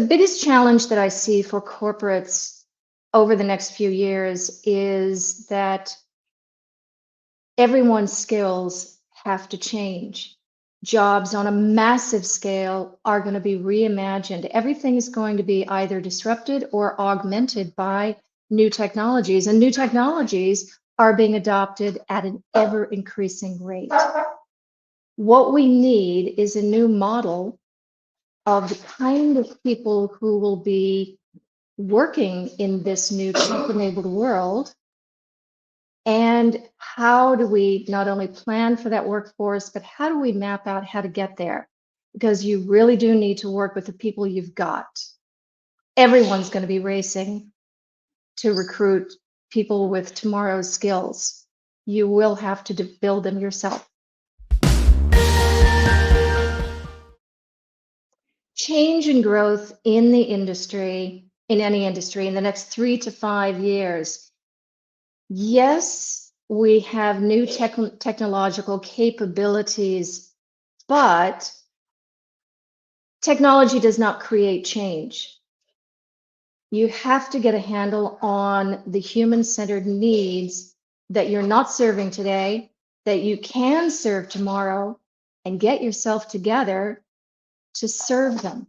biggest challenge that I see for corporates over the next few years is that everyone's skills have to change. Jobs on a massive scale are going to be reimagined. Everything is going to be either disrupted or augmented by new technologies, and new technologies are being adopted at an ever increasing rate. What we need is a new model of the kind of people who will be working in this new tech-enabled world. And how do we not only plan for that workforce, but how do we map out how to get there? Because you really do need to work with the people you've got. Everyone's going to be racing to recruit people with tomorrow's skills. You will have to build them yourself. Change and growth in the industry, in any industry, in the next 3 to 5 years. Yes, we have new technological capabilities, but technology does not create change. You have to get a handle on the human-centered needs that you're not serving today, that you can serve tomorrow, and get yourself together to serve them.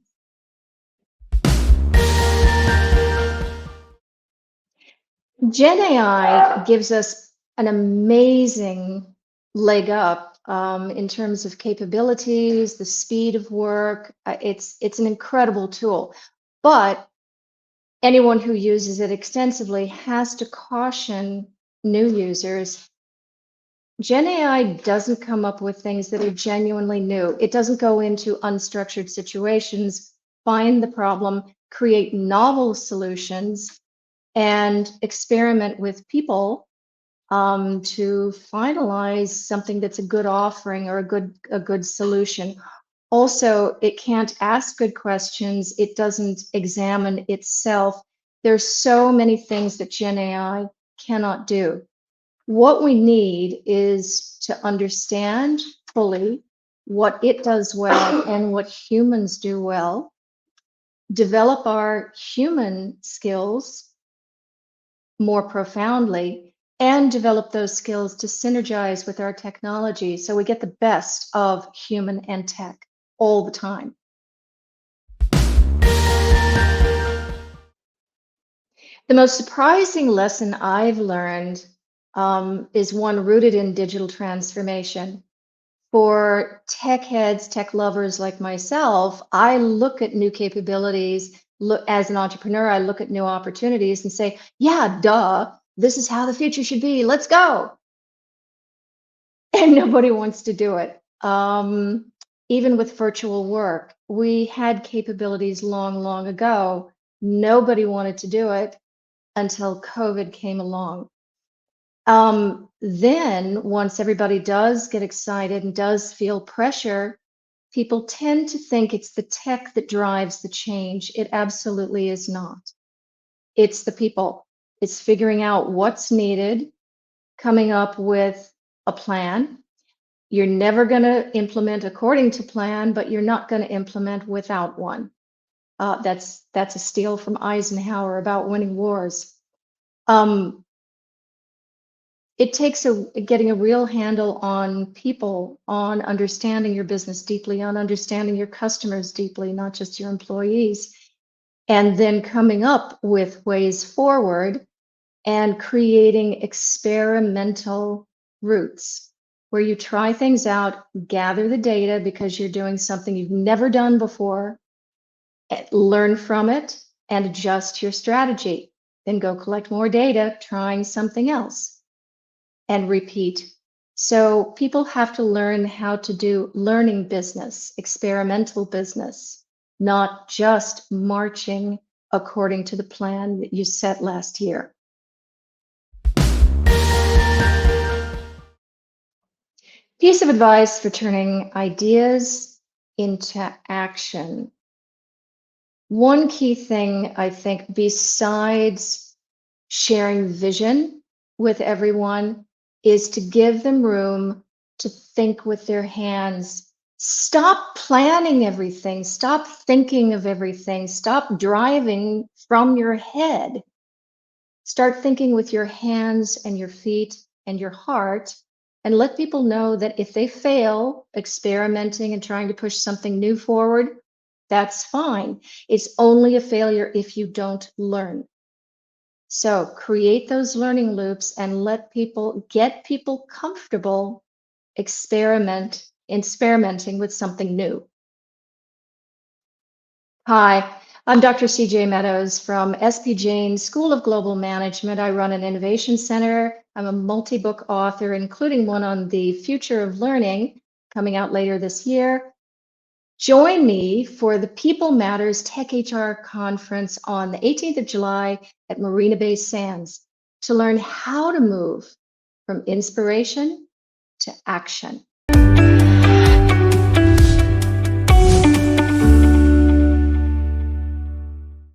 Gen AI gives us an amazing leg up in terms of capabilities, the speed of work. It's an incredible tool, but anyone who uses it extensively has to caution new users. Gen AI doesn't come up with things that are genuinely new. It doesn't go into unstructured situations, find the problem, create novel solutions, and experiment with people to finalize something that's a good offering or a good solution. Also, it can't ask good questions. It doesn't examine itself. There's so many things that Gen AI cannot do. What we need is to understand fully what it does well and what humans do well, develop our human skills more profoundly, and develop those skills to synergize with our technology so we get the best of human and tech all the time. The most surprising lesson I've learned is one rooted in digital transformation. For tech heads, tech lovers like myself, I look at new capabilities. As an entrepreneur, I look at new opportunities and say, yeah, duh, this is how the future should be. Let's go. And nobody wants to do it. Even with virtual work, we had capabilities long, long ago. Nobody wanted to do it until COVID came along. Then once everybody does get excited and does feel pressure, people tend to think it's the tech that drives the change. It absolutely is not. It's the people. It's figuring out what's needed, coming up with a plan. You're never going to implement according to plan, but you're not going to implement without one. That's a steal from Eisenhower about winning wars. It takes getting a real handle on people, on understanding your business deeply, on understanding your customers deeply, not just your employees, and then coming up with ways forward and creating experimental routes where you try things out, gather the data because you're doing something you've never done before, learn from it, and adjust your strategy. Then go collect more data, trying something else, and repeat. So people have to learn how to do learning business, experimental business, not just marching according to the plan that you set last year. Piece of advice for turning ideas into action. One key thing, I think, besides sharing vision with everyone, is to give them room to think with their hands Stop planning everything. Stop thinking of everything. Stop driving from your head. Start thinking with your hands and your feet and your heart, and let people know that if they fail experimenting and trying to push something new forward, that's fine. It's only a failure if you don't learn. So create those learning loops and get people comfortable experimenting with something new. Hi, I'm Dr. CJ Meadows from SP Jain School of Global Management. I run an innovation center. I'm a multi-book author, including one on the future of learning coming out later this year. Join me for the People Matters Tech HR conference on the 18th of July at Marina Bay Sands to learn how to move from inspiration to action.